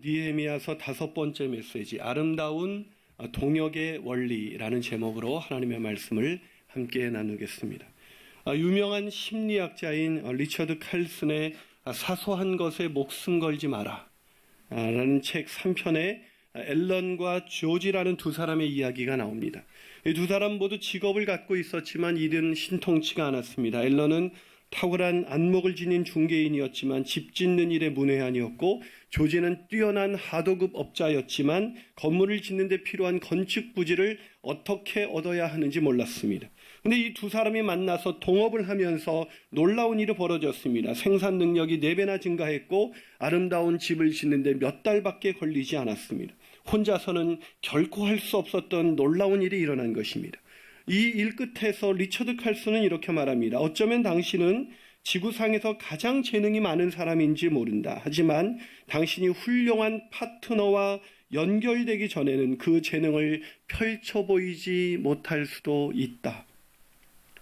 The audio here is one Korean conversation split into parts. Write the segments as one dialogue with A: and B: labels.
A: 느헤미야서 5번째 메시지, 아름다운 동역의 원리라는 제목으로 하나님의 말씀을 함께 나누겠습니다. 유명한 심리학자인 리처드 칼슨의 사소한 것에 목숨 걸지 마라 라는 책 3편에 앨런과 조지라는 두 사람의 이야기가 나옵니다. 이 두 사람 모두 직업을 갖고 있었지만 일은 신통치가 않았습니다. 앨런은 탁월한 안목을 지닌 중개인이었지만 집 짓는 일에 문외한이었고, 조지는 뛰어난 하도급 업자였지만 건물을 짓는 데 필요한 건축 부지를 어떻게 얻어야 하는지 몰랐습니다. 근데 이 두 사람이 만나서 동업을 하면서 놀라운 일이 벌어졌습니다. 생산 능력이 4배나 증가했고 아름다운 집을 짓는데 몇 달밖에 걸리지 않았습니다. 혼자서는 결코 할 수 없었던 놀라운 일이 일어난 것입니다. 이 일 끝에서 리처드 칼슨은 이렇게 말합니다. 어쩌면 당신은 지구상에서 가장 재능이 많은 사람인지 모른다. 하지만 당신이 훌륭한 파트너와 연결되기 전에는 그 재능을 펼쳐 보이지 못할 수도 있다.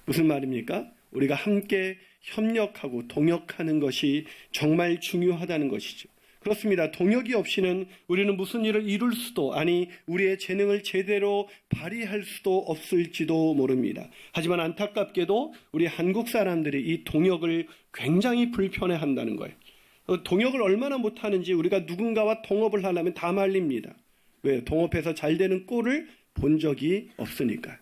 A: 무슨 말입니까? 우리가 함께 협력하고 동역하는 것이 정말 중요하다는 것이죠. 그렇습니다. 동역이 없이는 우리는 무슨 일을 이룰 수도, 아니 우리의 재능을 제대로 발휘할 수도 없을지도 모릅니다. 하지만 안타깝게도 우리 한국 사람들이 이 동역을 굉장히 불편해한다는 거예요. 동역을 얼마나 못하는지 우리가 누군가와 동업을 하려면 다 말립니다. 왜? 동업해서 잘 되는 꼴을 본 적이 없으니까요.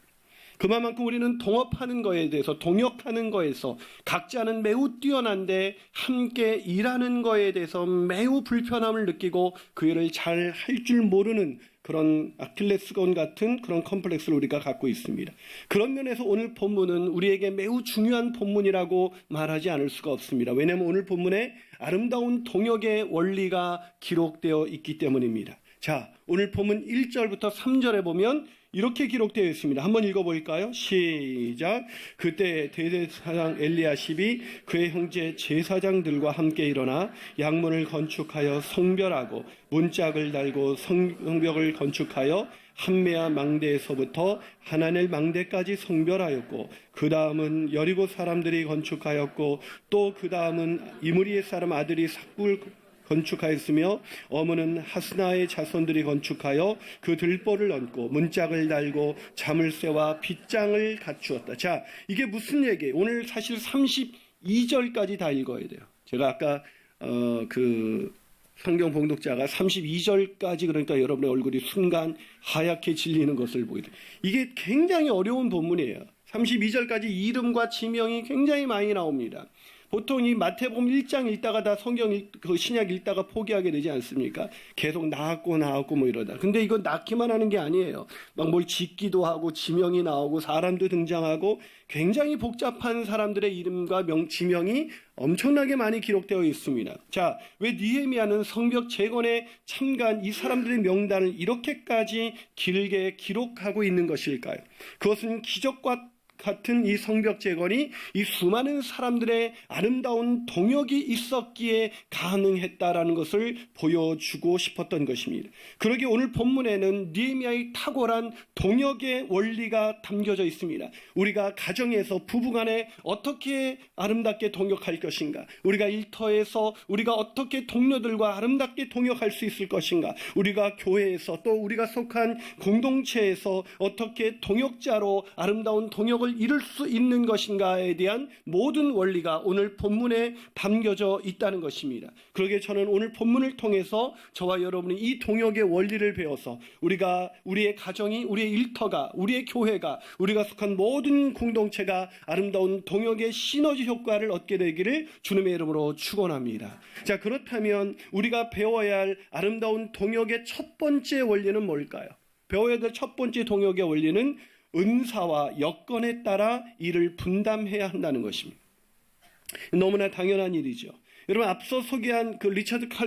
A: 그만큼 우리는 동업하는 거에 대해서, 동역하는 거에서 각자는 매우 뛰어난데 함께 일하는 거에 대해서 매우 불편함을 느끼고 그 일을 잘 할 줄 모르는 그런 아킬레스건 같은 그런 컴플렉스를 우리가 갖고 있습니다. 그런 면에서 오늘 본문은 우리에게 매우 중요한 본문이라고 말하지 않을 수가 없습니다. 왜냐하면 오늘 본문에 아름다운 동역의 원리가 기록되어 있기 때문입니다. 자, 오늘 본문 1절부터 3절에 보면 이렇게 기록되어 있습니다. 한번 읽어볼까요? 시작. 그때 대제사장 엘리야십이 그의 형제 제사장들과 함께 일어나 양문을 건축하여 성별하고 문짝을 달고 성벽을 건축하여 함메아 망대에서부터 하나넬 망대까지 성별하였고, 그 다음은 여리고 사람들이 건축하였고, 또 그 다음은 이므리의 사람 아들이 삭불 건축하였으며, 어머는 하스나의 자손들이 건축하여 그 들보를 얹고 문짝을 달고 자물쇠와 빗장을 갖추었다. 자, 이게 무슨 얘기예요? 오늘 사실 32절까지 다 읽어야 돼요. 제가 아까 그 성경 봉독자가 32절까지, 그러니까 여러분의 얼굴이 순간 하얗게 질리는 것을 보게 돼요. 이게 굉장히 어려운 본문이에요. 32절까지 이름과 지명이 굉장히 많이 나옵니다. 보통 이 마태복음 1장 읽다가 다 그 신약 읽다가 포기하게 되지 않습니까? 계속 나왔고 뭐 이러다. 근데 이건 낳기만 하는 게 아니에요. 막 뭘 짓기도 하고 지명이 나오고 사람도 등장하고 굉장히 복잡한 사람들의 이름과 지명이 엄청나게 많이 기록되어 있습니다. 자, 왜 느헤미야는 성벽 재건에 참가한 이 사람들의 명단을 이렇게까지 길게 기록하고 있는 것일까요? 그것은 기적과 같은 이 성벽 재건이 이 수많은 사람들의 아름다운 동역이 있었기에 가능했다라는 것을 보여주고 싶었던 것입니다. 그러기에 오늘 본문에는 느헤미야의 탁월한 동역의 원리가 담겨져 있습니다. 우리가 가정에서 부부간에 어떻게 아름답게 동역할 것인가, 우리가 일터에서 우리가 어떻게 동료들과 아름답게 동역할 수 있을 것인가, 우리가 교회에서 또 우리가 속한 공동체에서 어떻게 동역자로 아름다운 동역을 이룰 수 있는 것인가에 대한 모든 원리가 오늘 본문에 담겨져 있다는 것입니다. 그러기에 저는 오늘 본문을 통해서 저와 여러분이 이 동역의 원리를 배워서 우리가, 우리의 가정이, 우리의 일터가, 우리의 교회가, 우리가 속한 모든 공동체가 아름다운 동역의 시너지 효과를 얻게 되기를 주님의 이름으로 축원합니다. 자, 그렇다면 우리가 배워야 할 아름다운 동역의 첫 번째 원리는 뭘까요? 배워야 될 첫 번째 동역의 원리는 은사와 여건에 따라 일을 분담해야 한다는 것입니다. 너무나 당연한 일이죠. 여러분, 앞서 소개한 그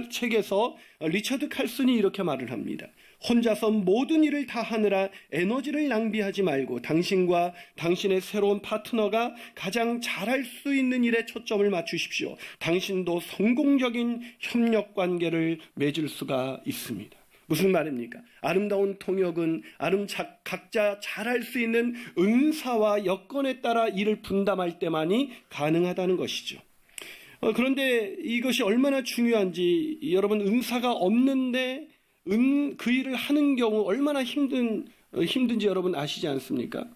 A: 책에서 리처드 칼슨이 이렇게 말을 합니다. 혼자서 모든 일을 다 하느라 에너지를 낭비하지 말고 당신과 당신의 새로운 파트너가 가장 잘할 수 있는 일에 초점을 맞추십시오. 당신도 성공적인 협력 관계를 맺을 수가 있습니다. 무슨 말입니까? 아름다운 통역은 각자 잘할 수 있는 은사와 여건에 따라 일을 분담할 때만이 가능하다는 것이죠. 그런데 이것이 얼마나 중요한지 여러분, 은사가 없는데 그 일을 하는 경우 얼마나 힘든지 여러분 아시지 않습니까?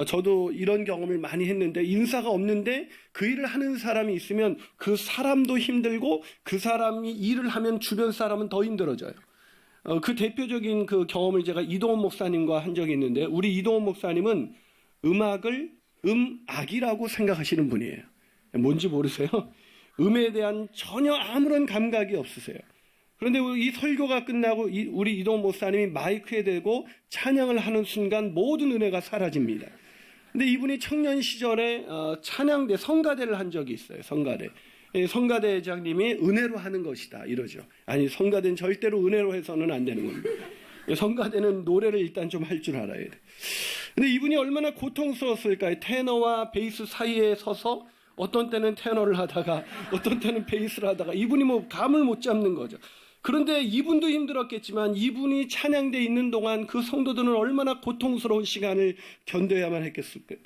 A: 저도 이런 경험을 많이 했는데, 인사가 없는데 그 일을 하는 사람이 있으면 그 사람도 힘들고 그 사람이 일을 하면 주변 사람은 더 힘들어져요. 그 대표적인 그 경험을 제가 이동원 목사님과 한 적이 있는데, 우리 이동원 목사님은 음악을 음악이라고 생각하시는 분이에요. 뭔지 모르세요? 음에 대한 전혀 아무런 감각이 없으세요. 그런데 이 설교가 끝나고 우리 이동원 목사님이 마이크에 대고 찬양을 하는 순간 모든 은혜가 사라집니다. 근데 이분이 청년 시절에 찬양대, 성가대를 한 적이 있어요. 성가대장님이 은혜로 하는 것이다 이러죠. 아니, 성가대는 절대로 은혜로 해서는 안 되는 겁니다. 성가대는 노래를 일단 좀 할 줄 알아야 돼. 근데 이분이 얼마나 고통스러웠을까요? 테너와 베이스 사이에 서서 어떤 때는 테너를 하다가 어떤 때는 베이스를 하다가 이분이 뭐 감을 못 잡는 거죠. 그런데 이분도 힘들었겠지만 이분이 찬양대에 있는 동안 그 성도들은 얼마나 고통스러운 시간을 견뎌야만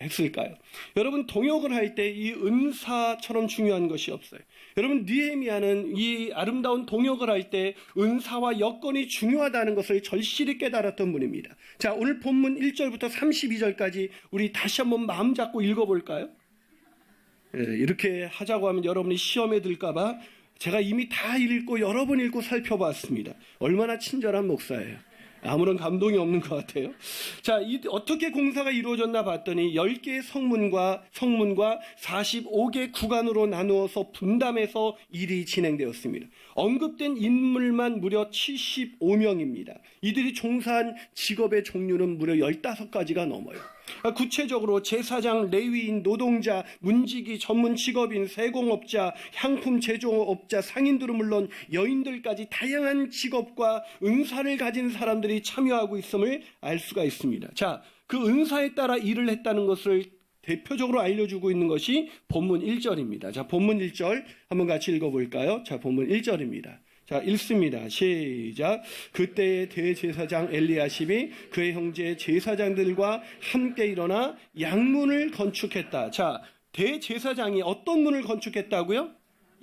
A: 했을까요? 여러분, 동역을 할 때 이 은사처럼 중요한 것이 없어요. 여러분, 느헤미야는 이 아름다운 동역을 할 때 은사와 여건이 중요하다는 것을 절실히 깨달았던 분입니다. 자, 오늘 본문 1절부터 32절까지 우리 다시 한번 마음 잡고 읽어볼까요? 이렇게 하자고 하면 여러분이 시험에 들까 봐 제가 이미 다 읽고 여러 번 읽고 살펴봤습니다. 얼마나 친절한 목사예요. 아무런 감동이 없는 것 같아요. 자, 어떻게 공사가 이루어졌나 봤더니 10개의 성문과 45개 구간으로 나누어서 분담해서 일이 진행되었습니다. 언급된 인물만 무려 75명입니다. 이들이 종사한 직업의 종류는 무려 15가지가 넘어요. 구체적으로 제사장, 레위인, 노동자, 문지기, 전문 직업인, 세공업자, 향품 제조업자, 상인들은 물론 여인들까지 다양한 직업과 은사를 가진 사람들이 참여하고 있음을 알 수가 있습니다. 자, 그 은사에 따라 일을 했다는 것을 대표적으로 알려주고 있는 것이 본문 1절입니다. 자, 본문 1절 한번 같이 읽어볼까요? 자, 본문 1절입니다. 자, 읽습니다. 시작. 그때의 대제사장 엘리야십이 그의 형제 제사장들과 함께 일어나 양문을 건축했다. 자, 대제사장이 어떤 문을 건축했다고요?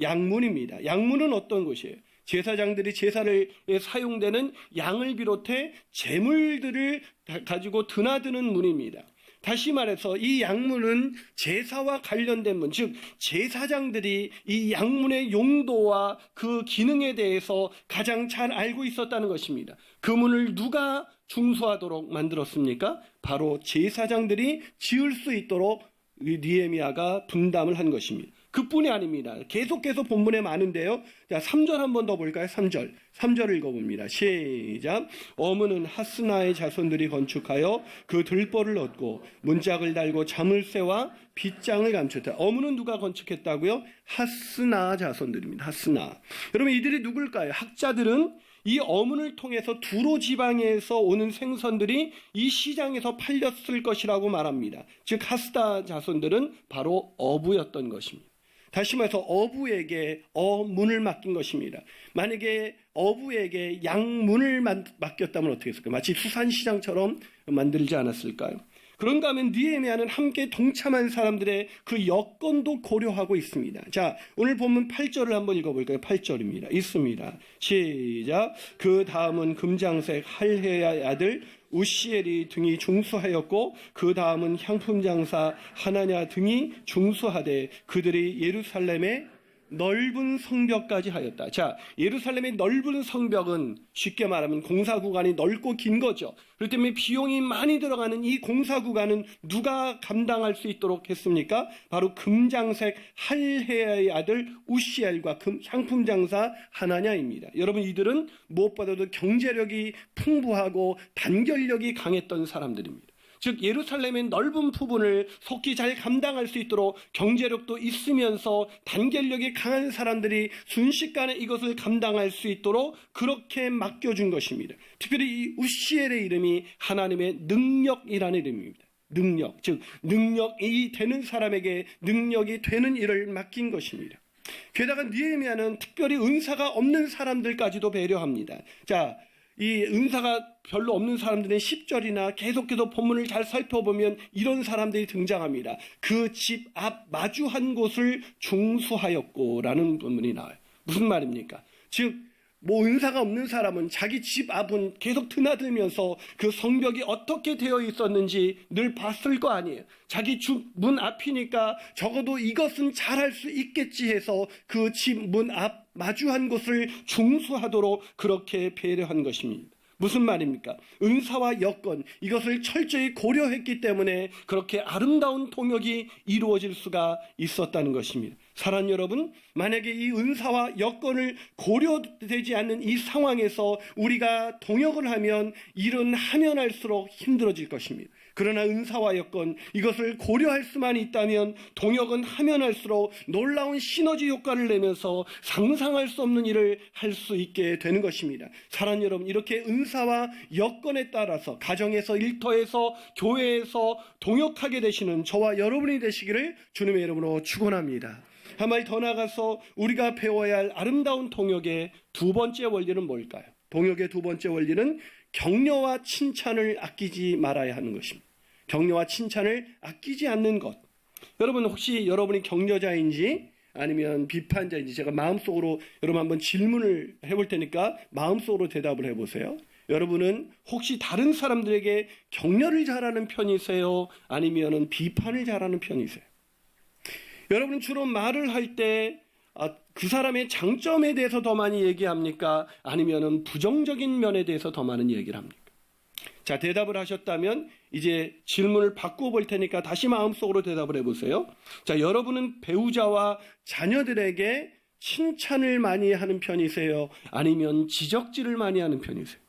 A: 양문입니다. 양문은 어떤 곳이에요? 제사장들이 제사를 사용되는 양을 비롯해 제물들을 가지고 드나드는 문입니다. 다시 말해서 이 양문은 제사와 관련된 문, 즉 제사장들이 이 양문의 용도와 그 기능에 대해서 가장 잘 알고 있었다는 것입니다. 그 문을 누가 중수하도록 만들었습니까? 바로 제사장들이 지을 수 있도록 느헤미야가 분담을 한 것입니다. 그뿐이 아닙니다. 계속해서 본문에 많은데요. 자, 3절 한번 더 볼까요? 3절 읽어봅니다. 시작. 어문은 하스나의 자손들이 건축하여 그 들보를 얻고 문짝을 달고 자물쇠와 빗장을 감췄다. 어문은 누가 건축했다고요? 하스나 자손들입니다. 하스나. 여러분, 이들이 누굴까요? 학자들은 이 어문을 통해서 두로 지방에서 오는 생선들이 이 시장에서 팔렸을 것이라고 말합니다. 즉 하스나 자손들은 바로 어부였던 것입니다. 다시 말해서 어부에게 어문을 맡긴 것입니다. 만약에 어부에게 양문을 맡겼다면 어떻게 했을까요? 마치 수산시장처럼 만들지 않았을까요? 그런가 하면 느헤미야는 함께 동참한 사람들의 그 여건도 고려하고 있습니다. 자, 오늘 본문 8절을 한번 읽어볼까요? 8절입니다. 있습니다. 시작. 그 다음은 금장색 할헤야의 아들 우시엘이 등이 중수하였고 그 다음은 향품장사 하나냐 등이 중수하되 그들이 예루살렘의 넓은 성벽까지 하였다. 자, 예루살렘의 넓은 성벽은 쉽게 말하면 공사 구간이 넓고 긴 거죠. 그렇기 때문에 비용이 많이 들어가는 이 공사 구간은 누가 감당할 수 있도록 했습니까? 바로 금장색 할헤야의 아들 우시엘과 향품장사 하나냐입니다. 여러분, 이들은 무엇보다도 경제력이 풍부하고 단결력이 강했던 사람들입니다. 즉 예루살렘의 넓은 부분을 속히 잘 감당할 수 있도록 경제력도 있으면서 단결력이 강한 사람들이 순식간에 이것을 감당할 수 있도록 그렇게 맡겨준 것입니다. 특별히 이 우시엘의 이름이 하나님의 능력이라는 이름입니다. 능력, 즉 능력이 되는 사람에게 능력이 되는 일을 맡긴 것입니다. 게다가 느헤미야는 특별히 은사가 없는 사람들까지도 배려합니다. 자, 이 은사가 별로 없는 사람들은 10절이나 계속해서 본문을 잘 살펴보면 이런 사람들이 등장합니다. 그 집 앞 마주한 곳을 중수하였고라는 본문이 나와요. 무슨 말입니까? 즉 은사가 없는 사람은 자기 집 앞은 계속 드나들면서 그 성벽이 어떻게 되어 있었는지 늘 봤을 거 아니에요. 자기 집 문 앞이니까 적어도 이것은 잘할 수 있겠지 해서 그 집 문 앞 마주한 곳을 중수하도록 그렇게 배려한 것입니다. 무슨 말입니까? 은사와 여건, 이것을 철저히 고려했기 때문에 그렇게 아름다운 통역이 이루어질 수가 있었다는 것입니다. 사랑하는 여러분, 만약에 이 은사와 여건을 고려되지 않는 이 상황에서 우리가 동역을 하면 일은 하면 할수록 힘들어질 것입니다. 그러나 은사와 여건, 이것을 고려할 수만 있다면 동역은 하면 할수록 놀라운 시너지 효과를 내면서 상상할 수 없는 일을 할 수 있게 되는 것입니다. 사랑하는 여러분, 이렇게 은사와 여건에 따라서 가정에서, 일터에서, 교회에서 동역하게 되시는 저와 여러분이 되시기를 주님의 이름으로 축원합니다. 한 말 더 나가서 우리가 배워야 할 아름다운 동역의 두 번째 원리는 뭘까요? 동역의 두 번째 원리는 격려와 칭찬을 아끼지 말아야 하는 것입니다. 격려와 칭찬을 아끼지 않는 것. 여러분, 혹시 여러분이 격려자인지 아니면 비판자인지 제가 마음속으로 여러분 한번 질문을 해볼 테니까 마음속으로 대답을 해보세요. 여러분은 혹시 다른 사람들에게 격려를 잘하는 편이세요? 아니면 비판을 잘하는 편이세요? 여러분은 주로 말을 할 때 그 사람의 장점에 대해서 더 많이 얘기합니까? 아니면 부정적인 면에 대해서 더 많은 얘기를 합니까? 자, 대답을 하셨다면 이제 질문을 바꾸어 볼 테니까 다시 마음속으로 대답을 해보세요. 자, 여러분은 배우자와 자녀들에게 칭찬을 많이 하는 편이세요? 아니면 지적질을 많이 하는 편이세요?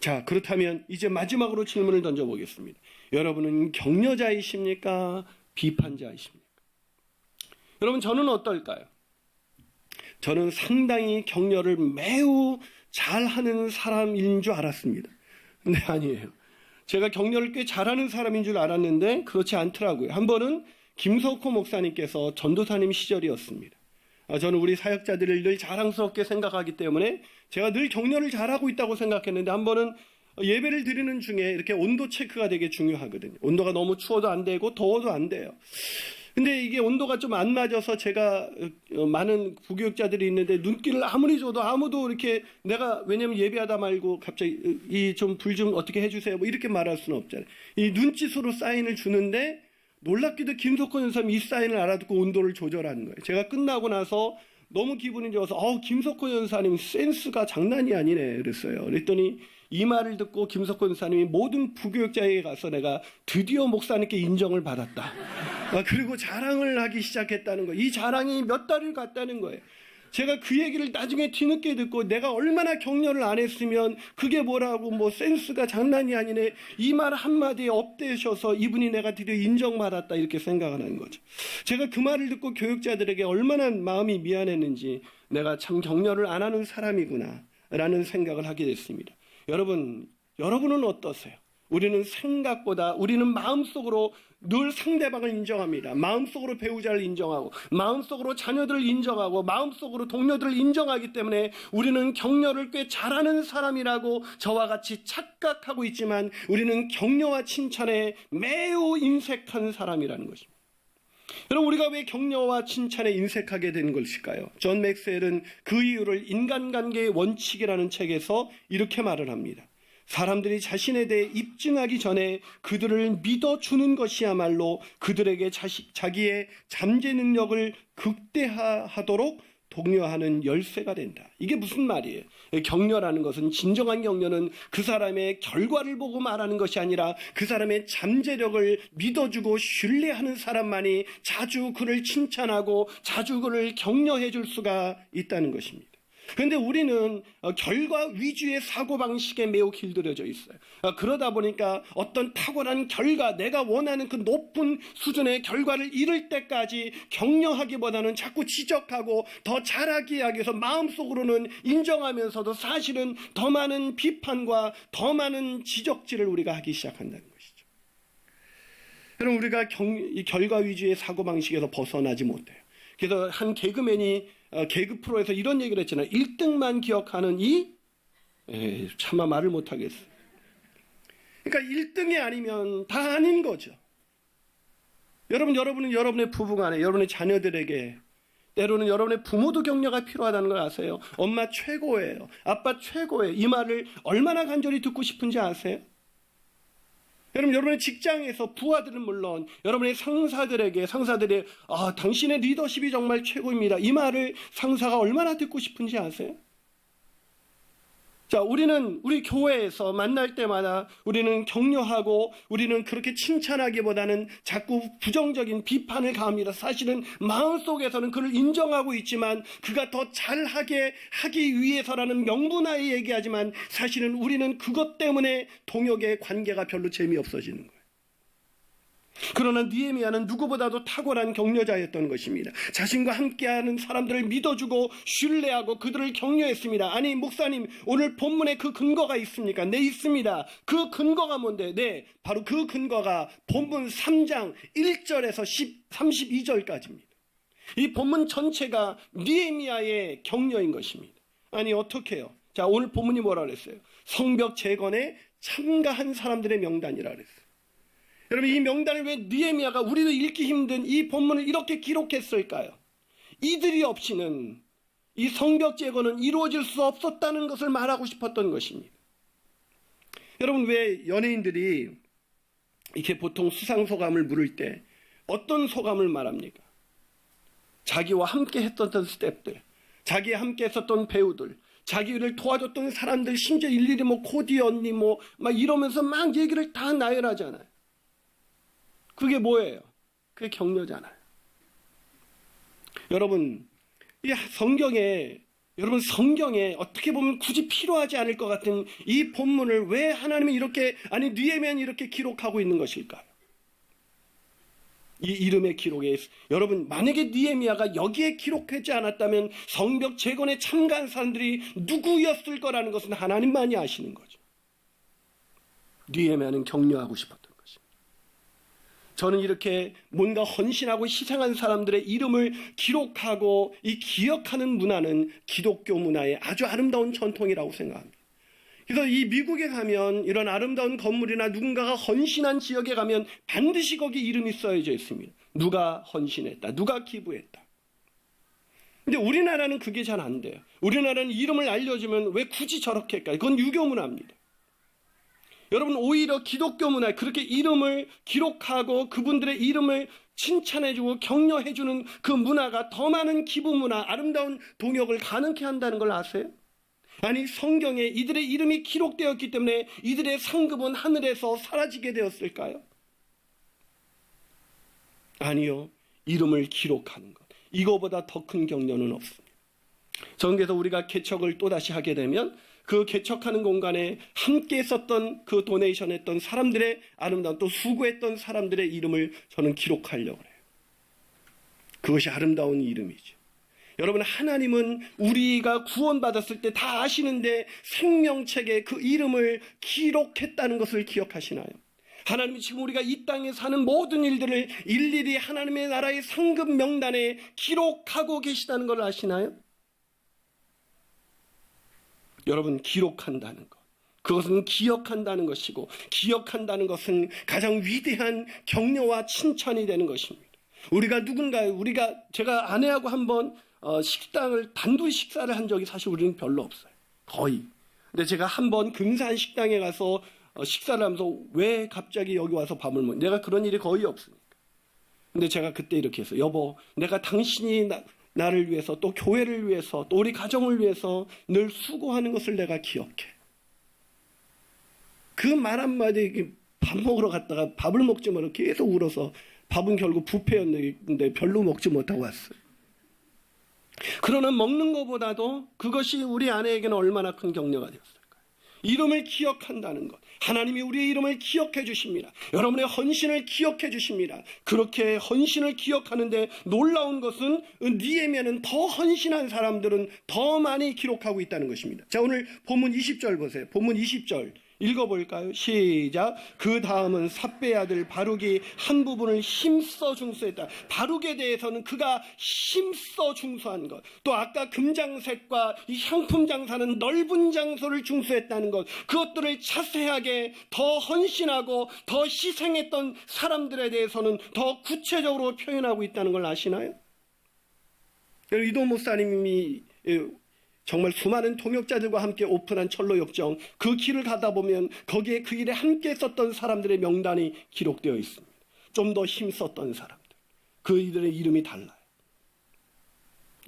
A: 자, 그렇다면 이제 마지막으로 질문을 던져보겠습니다. 여러분은 격려자이십니까? 비판자이십니까? 여러분, 저는 어떨까요? 저는 상당히 격려를 매우 잘하는 사람인 줄 알았습니다. 근데 아니에요. 제가 격려를 꽤 잘하는 사람인 줄 알았는데 그렇지 않더라고요. 한 번은 김석호 목사님께서 전도사님 시절이었습니다. 저는 우리 사역자들을 늘 자랑스럽게 생각하기 때문에 제가 늘 격려를 잘하고 있다고 생각했는데 한 번은 예배를 드리는 중에 이렇게 온도 체크가 되게 중요하거든요. 온도가 너무 추워도 안 되고 더워도 안 돼요. 근데 이게 온도가 좀 안 맞아서 제가 많은 부교육자들이 있는데 눈길을 아무리 줘도 아무도 이렇게 내가 왜냐면 예배하다 말고 갑자기 이 좀 불 좀 어떻게 해주세요 뭐 이렇게 말할 수는 없잖아요. 이 눈짓으로 사인을 주는데 놀랍게도 김석호 연사님이 이 사인을 알아듣고 온도를 조절하는 거예요. 제가 끝나고 나서 너무 기분이 좋아서 김석호 연사님 센스가 장난이 아니네 그랬어요. 그랬더니 이 말을 듣고 김석호 연사님이 모든 부교육자에게 가서 내가 드디어 목사님께 인정을 받았다. 그리고 자랑을 하기 시작했다는 거예요. 이 자랑이 몇 달을 갔다는 거예요. 제가 그 얘기를 나중에 뒤늦게 듣고 내가 얼마나 격려를 안 했으면 그게 뭐라고 센스가 장난이 아니네 이 말 한마디에 업되셔서 이분이 내가 드디어 인정받았다 이렇게 생각을 하는 거죠. 제가 그 말을 듣고 교육자들에게 얼마나 마음이 미안했는지 내가 참 격려를 안 하는 사람이구나 라는 생각을 하게 됐습니다. 여러분은 어떠세요? 우리는 마음속으로 늘 상대방을 인정합니다. 마음속으로 배우자를 인정하고 마음속으로 자녀들을 인정하고 마음속으로 동료들을 인정하기 때문에 우리는 격려를 꽤 잘하는 사람이라고 저와 같이 착각하고 있지만 우리는 격려와 칭찬에 매우 인색한 사람이라는 것입니다. 여러분, 우리가 왜 격려와 칭찬에 인색하게 된 것일까요? 존 맥스웰은 그 이유를 인간관계의 원칙이라는 책에서 이렇게 말을 합니다. 사람들이 자신에 대해 입증하기 전에 그들을 믿어주는 것이야말로 그들에게 자기의 잠재 능력을 극대화하도록 독려하는 열쇠가 된다. 이게 무슨 말이에요? 격려라는 것은 진정한 격려는 그 사람의 결과를 보고 말하는 것이 아니라 그 사람의 잠재력을 믿어주고 신뢰하는 사람만이 자주 그를 칭찬하고 자주 그를 격려해 줄 수가 있다는 것입니다. 그런데 우리는 결과 위주의 사고방식에 매우 길들여져 있어요. 그러다 보니까 어떤 탁월한 결과, 내가 원하는 그 높은 수준의 결과를 이룰 때까지 격려하기보다는 자꾸 지적하고 더 잘하기 위해서 마음속으로는 인정하면서도 사실은 더 많은 비판과 더 많은 지적질을 우리가 하기 시작한다는 것이죠. 여러분, 우리가 이 결과 위주의 사고방식에서 벗어나지 못해요. 그래서 한 개그맨이 개그 프로에서 이런 얘기를 했잖아요. 1등만 기억하는 이 차마 말을 못하겠어요. 그러니까 1등이 아니면 다 아닌 거죠. 여러분은 여러분의 부부간에, 여러분의 자녀들에게, 때로는 여러분의 부모도 격려가 필요하다는 걸 아세요? 엄마 최고예요. 아빠 최고예요. 이 말을 얼마나 간절히 듣고 싶은지 아세요? 여러분의 직장에서 부하들은 물론 여러분의 상사들이 당신의 리더십이 정말 최고입니다. 이 말을 상사가 얼마나 듣고 싶은지 아세요? 자, 우리 교회에서 만날 때마다 우리는 격려하고 우리는 그렇게 칭찬하기보다는 자꾸 부정적인 비판을 가합니다. 사실은 마음속에서는 그를 인정하고 있지만 그가 더 잘하게 하기 위해서라는 명분하에 얘기하지만 사실은 우리는 그것 때문에 동역의 관계가 별로 재미없어지는 거예요. 그러나 느헤미야는 누구보다도 탁월한 격려자였던 것입니다. 자신과 함께하는 사람들을 믿어주고 신뢰하고 그들을 격려했습니다. 아니 목사님, 오늘 본문에 그 근거가 있습니까? 네, 있습니다. 그 근거가 뭔데? 네, 바로 그 근거가 본문 3장 1절에서 32절까지입니다. 이 본문 전체가 느헤미야의 격려인 것입니다. 아니 어떻게 해요? 자, 오늘 본문이 뭐라 그랬어요? 성벽 재건에 참가한 사람들의 명단이라 그랬어요. 여러분, 이 명단을 왜 느헤미야가 우리도 읽기 힘든 이 본문을 이렇게 기록했을까요? 이들이 없이는 이 성벽 재건은 이루어질 수 없었다는 것을 말하고 싶었던 것입니다. 여러분, 왜 연예인들이 이렇게 보통 수상소감을 물을 때 어떤 소감을 말합니까? 자기와 함께 했었던 스태프들, 자기와 함께 했었던 배우들, 자기를 도와줬던 사람들, 심지어 일일이 코디 언니 막 이러면서 막 얘기를 다 나열하잖아요. 그게 뭐예요? 그게 격려잖아요. 여러분, 이 성경에 어떻게 보면 굳이 필요하지 않을 것 같은 이 본문을 왜 하나님이 느헤미야는 이렇게 기록하고 있는 것일까요? 이 이름의 기록에, 여러분, 만약에 느헤미야가 여기에 기록하지 않았다면 성벽 재건에 참가한 사람들이 누구였을 거라는 것은 하나님만이 아시는 거죠. 느헤미야는 격려하고 싶었던 것입니다. 저는 이렇게 뭔가 헌신하고 희생한 사람들의 이름을 기록하고 이 기억하는 문화는 기독교 문화의 아주 아름다운 전통이라고 생각합니다. 그래서 이 미국에 가면 이런 아름다운 건물이나 누군가가 헌신한 지역에 가면 반드시 거기 이름이 써져 있습니다. 누가 헌신했다, 누가 기부했다. 근데 우리나라는 그게 잘 안 돼요. 우리나라는 이름을 알려주면 왜 굳이 저렇게 할까요? 그건 유교 문화입니다. 여러분, 오히려 기독교 문화에 그렇게 이름을 기록하고 그분들의 이름을 칭찬해주고 격려해주는 그 문화가 더 많은 기부 문화, 아름다운 동역을 가능케 한다는 걸 아세요? 아니, 성경에 이들의 이름이 기록되었기 때문에 이들의 상급은 하늘에서 사라지게 되었을까요? 아니요. 이름을 기록하는 것, 이거보다 더 큰 격려는 없습니다. 전개에서 우리가 개척을 또다시 하게 되면 그 개척하는 공간에 함께 썼던 그 도네이션 했던 사람들의 아름다운, 또 수고했던 사람들의 이름을 저는 기록하려고 해요. 그것이 아름다운 이름이죠. 여러분, 하나님은 우리가 구원받았을 때 다 아시는데 생명책에 그 이름을 기록했다는 것을 기억하시나요? 하나님이 지금 우리가 이 땅에 사는 모든 일들을 일일이 하나님의 나라의 상급 명단에 기록하고 계시다는 걸 아시나요? 여러분, 기록한다는 것, 그것은 기억한다는 것이고, 기억한다는 것은 가장 위대한 격려와 칭찬이 되는 것입니다. 제가 아내하고 한번 단둘이 식사를 한 적이 사실 우리는 별로 없어요. 거의. 근데 제가 한번 근사한 식당에 가서 식사를 하면서 왜 갑자기 여기 와서 밥을 먹니? 내가 그런 일이 거의 없으니까. 근데 제가 그때 이렇게 했어요. 여보, 내가 당신이 나를 위해서, 또 교회를 위해서, 또 우리 가정을 위해서 늘 수고하는 것을 내가 기억해. 그 말 한마디, 밥 먹으러 갔다가 밥을 먹지 못하고 계속 울어서 밥은 결국 뷔페였는데 별로 먹지 못하고 왔어요. 그러나 먹는 것보다도 그것이 우리 아내에게는 얼마나 큰 격려가 되었을까요? 이름을 기억한다는 것. 하나님이 우리의 이름을 기억해 주십니다. 여러분의 헌신을 기억해 주십니다. 그렇게 헌신을 기억하는데 놀라운 것은 느헤미야는 더 헌신한 사람들은 더 많이 기록하고 있다는 것입니다. 자, 오늘 본문 20절 보세요. 본문 20절 읽어볼까요? 시작. 그 다음은 삽배의 아들 바룩이 한 부분을 힘써 중수했다. 바룩에 대해서는 그가 힘써 중수한 것, 또 아까 금장색과 이 향품 장사는 넓은 장소를 중수했다는 것, 그것들을 자세하게 더 헌신하고 더 희생했던 사람들에 대해서는 더 구체적으로 표현하고 있다는 걸 아시나요? 이도 목사님이 정말 수많은 통역자들과 함께 오픈한 철로역정, 그 길을 가다 보면 거기에 그 일에 함께 썼던 사람들의 명단이 기록되어 있습니다. 좀 더 힘썼던 사람들, 그 이들의 이름이 달라요.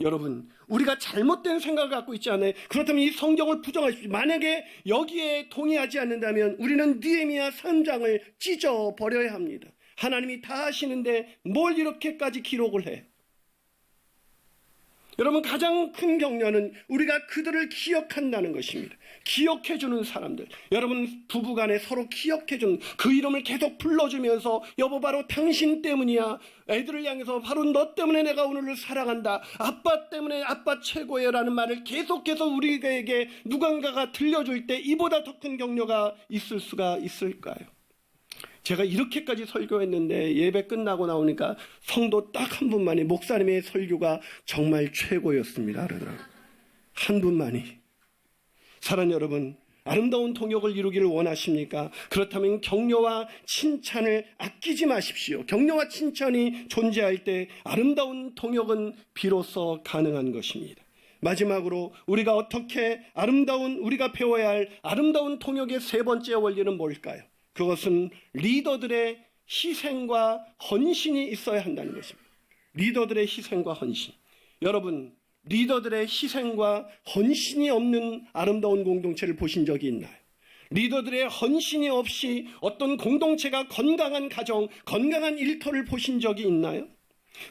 A: 여러분, 우리가 잘못된 생각을 갖고 있지 않아요? 그렇다면 이 성경을 부정하십시오. 만약에 여기에 동의하지 않는다면 우리는 느헤미야 3장을 찢어버려야 합니다. 하나님이 다 하시는데 뭘 이렇게까지 기록을 해? 여러분, 가장 큰 격려는 우리가 그들을 기억한다는 것입니다. 기억해주는 사람들, 여러분 부부간에 서로 기억해주는, 그 이름을 계속 불러주면서 여보 바로 당신 때문이야, 애들을 향해서 바로 너 때문에 내가 오늘을 사랑한다, 아빠 때문에 아빠 최고예요 라는 말을 계속해서 우리에게 누군가가 들려줄 때 이보다 더 큰 격려가 있을 수가 있을까요? 제가 이렇게까지 설교했는데 예배 끝나고 나오니까 성도 딱 한 분만이 목사님의 설교가 정말 최고였습니다 그러더라고요. 한 분만이. 사랑하는 여러분, 아름다운 통역을 이루기를 원하십니까? 그렇다면 격려와 칭찬을 아끼지 마십시오. 격려와 칭찬이 존재할 때 아름다운 통역은 비로소 가능한 것입니다. 마지막으로 우리가 어떻게 우리가 배워야 할 아름다운 통역의 세 번째 원리는 뭘까요? 그것은 리더들의 희생과 헌신이 있어야 한다는 것입니다. 리더들의 희생과 헌신. 여러분, 리더들의 희생과 헌신이 없는 아름다운 공동체를 보신 적이 있나요? 리더들의 헌신이 없이 어떤 공동체가 건강한 가정, 건강한 일터를 보신 적이 있나요?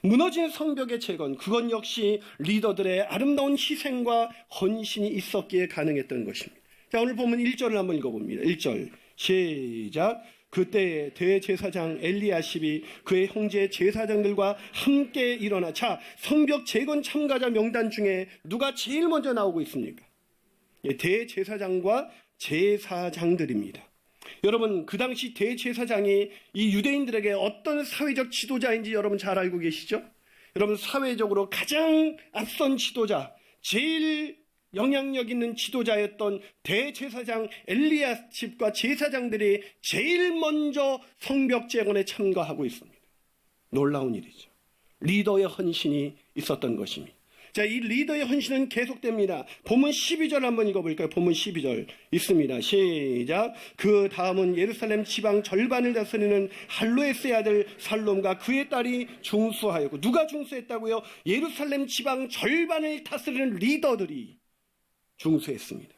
A: 무너진 성벽의 재건, 그건 역시 리더들의 아름다운 희생과 헌신이 있었기에 가능했던 것입니다. 자, 오늘 보면 1절을 한번 읽어봅니다. 1절 시작. 그때 대제사장 엘리야십이 그의 형제 제사장들과 함께 일어나, 자, 성벽 재건 참가자 명단 중에 누가 제일 먼저 나오고 있습니까? 대제사장과 제사장들입니다. 여러분, 그 당시 대제사장이 이 유대인들에게 어떤 사회적 지도자인지 여러분 잘 알고 계시죠? 여러분, 사회적으로 가장 앞선 지도자, 제일 영향력 있는 지도자였던 대제사장 엘리야십과 제사장들이 제일 먼저 성벽 재건에 참가하고 있습니다. 놀라운 일이죠. 리더의 헌신이 있었던 것입니다. 자, 이 리더의 헌신은 계속됩니다. 본문 12절 한번 읽어볼까요? 본문 12절 있습니다. 시작. 그 다음은 예루살렘 지방 절반을 다스리는 할로에스의 아들 살롬과 그의 딸이 중수하였고, 누가 중수했다고요? 예루살렘 지방 절반을 다스리는 리더들이 중수했습니다.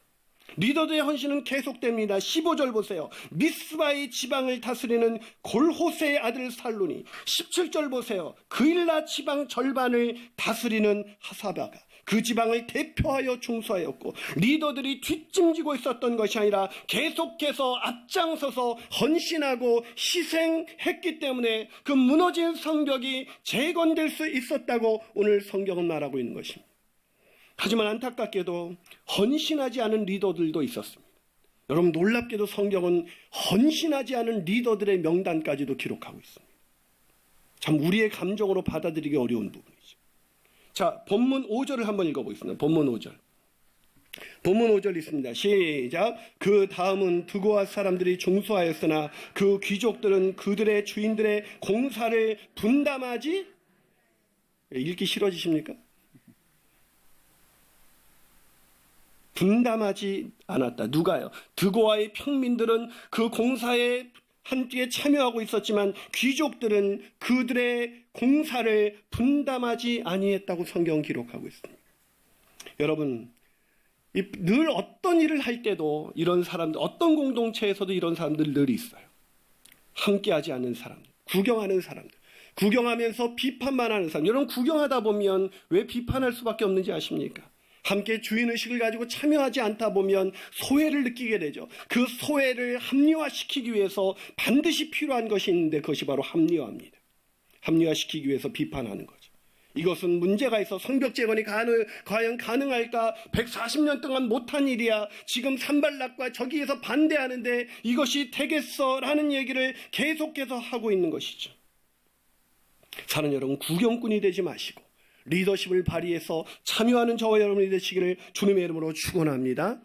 A: 리더들의 헌신은 계속됩니다. 15절 보세요. 미스바의 지방을 다스리는 골호세의 아들 살룬이. 17절 보세요. 그일라 지방 절반을 다스리는 하사바가 그 지방을 대표하여 중수하였고, 리더들이 뒷짐지고 있었던 것이 아니라 계속해서 앞장서서 헌신하고 희생했기 때문에 그 무너진 성벽이 재건될 수 있었다고 오늘 성경은 말하고 있는 것입니다. 하지만 안타깝게도 헌신하지 않은 리더들도 있었습니다. 여러분, 놀랍게도 성경은 헌신하지 않은 리더들의 명단까지도 기록하고 있습니다. 참 우리의 감정으로 받아들이기 어려운 부분이죠. 자, 본문 5절을 한번 읽어보겠습니다. 본문 5절. 본문 5절 있습니다. 시작. 그 다음은 드고아 사람들이 중수하였으나 그 귀족들은 그들의 주인들의 공사를 분담하지, 읽기 싫어지십니까? 분담하지 않았다. 누가요? 드고아의 평민들은 그 공사에 함께 참여하고 있었지만 귀족들은 그들의 공사를 분담하지 아니했다고 성경 기록하고 있습니다. 여러분, 늘 어떤 일을 할 때도 이런 사람들, 어떤 공동체에서도 이런 사람들 늘 있어요. 함께하지 않는 사람들, 구경하는 사람들, 구경하면서 비판만 하는 사람. 여러분, 구경하다 보면 왜 비판할 수밖에 없는지 아십니까? 함께 주인의식을 가지고 참여하지 않다 보면 소외를 느끼게 되죠. 그 소외를 합리화시키기 위해서 반드시 필요한 것이 있는데 그것이 바로 합리화입니다. 합리화시키기 위해서 비판하는 거죠. 이것은 문제가 있어 성벽 재건이 과연 가능할까? 140년 동안 못한 일이야. 지금 산발락과 저기에서 반대하는데 이것이 되겠어라는 얘기를 계속해서 하고 있는 것이죠. 사는 여러분, 구경꾼이 되지 마시고 리더십을 발휘해서 참여하는 저와 여러분이 되시기를 주님의 이름으로 축원합니다.